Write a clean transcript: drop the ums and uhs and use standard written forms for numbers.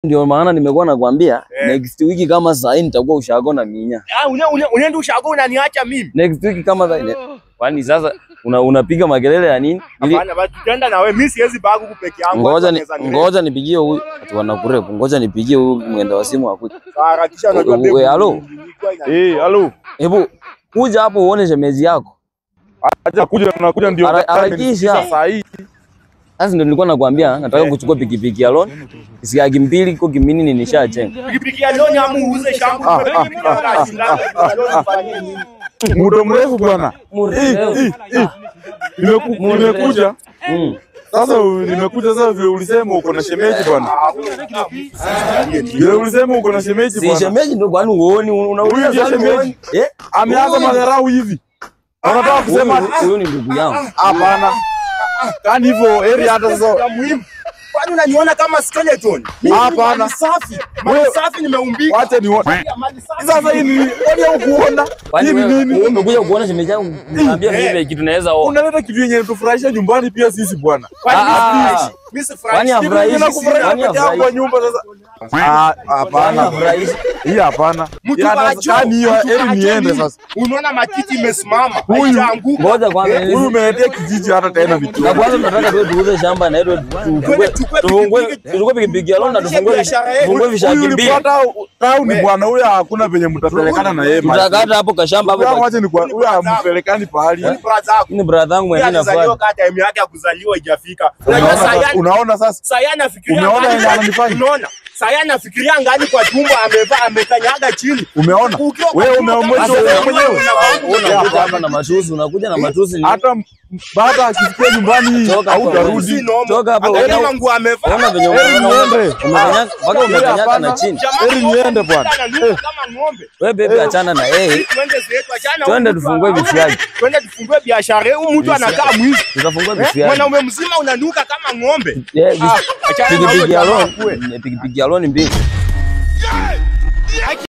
Ndio maana nimekuwa nakwambia next week kama saa hii nitakuwa ushago na minya. Unaenda ushago unaniacha mimi. Next week kama saa hii. Kwani sasa unapiga makelele ya nini? Hapana, basi tutaenda na wewe. Mimi siwezi bagu peke yangu. Ngoja nipigie huyu. Watu wanakurepo. Ngoja nipigie huyu mwenda wa simu akuje. Harakisha unajua wewe. Halo. Halo. Hebu kuja hapo uone shemeji yako. Acha kuja nakuja ndio harakisha saa hii. Sasa ndio nilikuwa nakwambia nataka kuchukua pikipiki ya loan. Isiaki mbili kwa kimini ni nishajenga. Pikipiki ya loan amuuze shamba. Muda mrefu bwana. Nimekuja. Sasa nimekuja sasa vile ulisema uko na shemeji bwana. Vile ulisema uko na shemeji bwana. Si shemeji ndio kwani uone unauliza shemeji. Ameanza madharau hivi. Unataka kusema huyo ni ndugu yangu? Hapana. Kani hivyo area hata sasa muhimu. Kwani unaniona kama skeleton? Hapana. Mali safi nimeumbika. Wacha nione. Sasa hii ni wewe kuona. Hii ni nini? Wewe umekuja kuona shemeji yangu. Niambia mimi kitu naweza ona. Unaleta kitu yenye tufurahisha nyumbani pia sisi bwana. Mimi sifurahishi. Kwani kwa nyumba sasa. Hapana. Hii hapana. Kani hiyo niende sasa. Unaona matiti imesimama. Haijaanguka. Ngoja kwanza. Huyu umeletea kijiji hata tena vitu. Na kwanza tunataka tuuze shamba na hilo tufungue pikipiki ya loan na tufungue vishaki mbili. Town bwana huyu hakuna venye mtapelekana na yeye. Tutakata hapo kashamba hapo. Wacha ni kwa huyu ampelekani pahali. Ni brother yangu mwenyewe nafuata. Hata time yake ya kuzaliwa haijafika. Unaona sasa? Saya nafikiria. Umeona yeye ananifanya? Unaona? Saya nafikiria ngani kwa tumbo amekanyaga chini. Umeona? Wewe umeamua mwenyewe. Unakuja hapa na matusi, unakuja na matusi ni hata baba akifikia nyumbani hautarudi. Toka hapo. Kama nguo amevaa. Ona venye umekanyaga mpaka umekanyaga na chini. Heri niende bwana. Kama ng'ombe. Wewe bebe achana na yeye. Twende tufungue vishaki. Twende tufungue biashara. Huyu mtu anakaa mwizi. Tutafungua vishaki. Mwanaume mzima unanuka kama ng'ombe. Pikipiki ya loan mbili.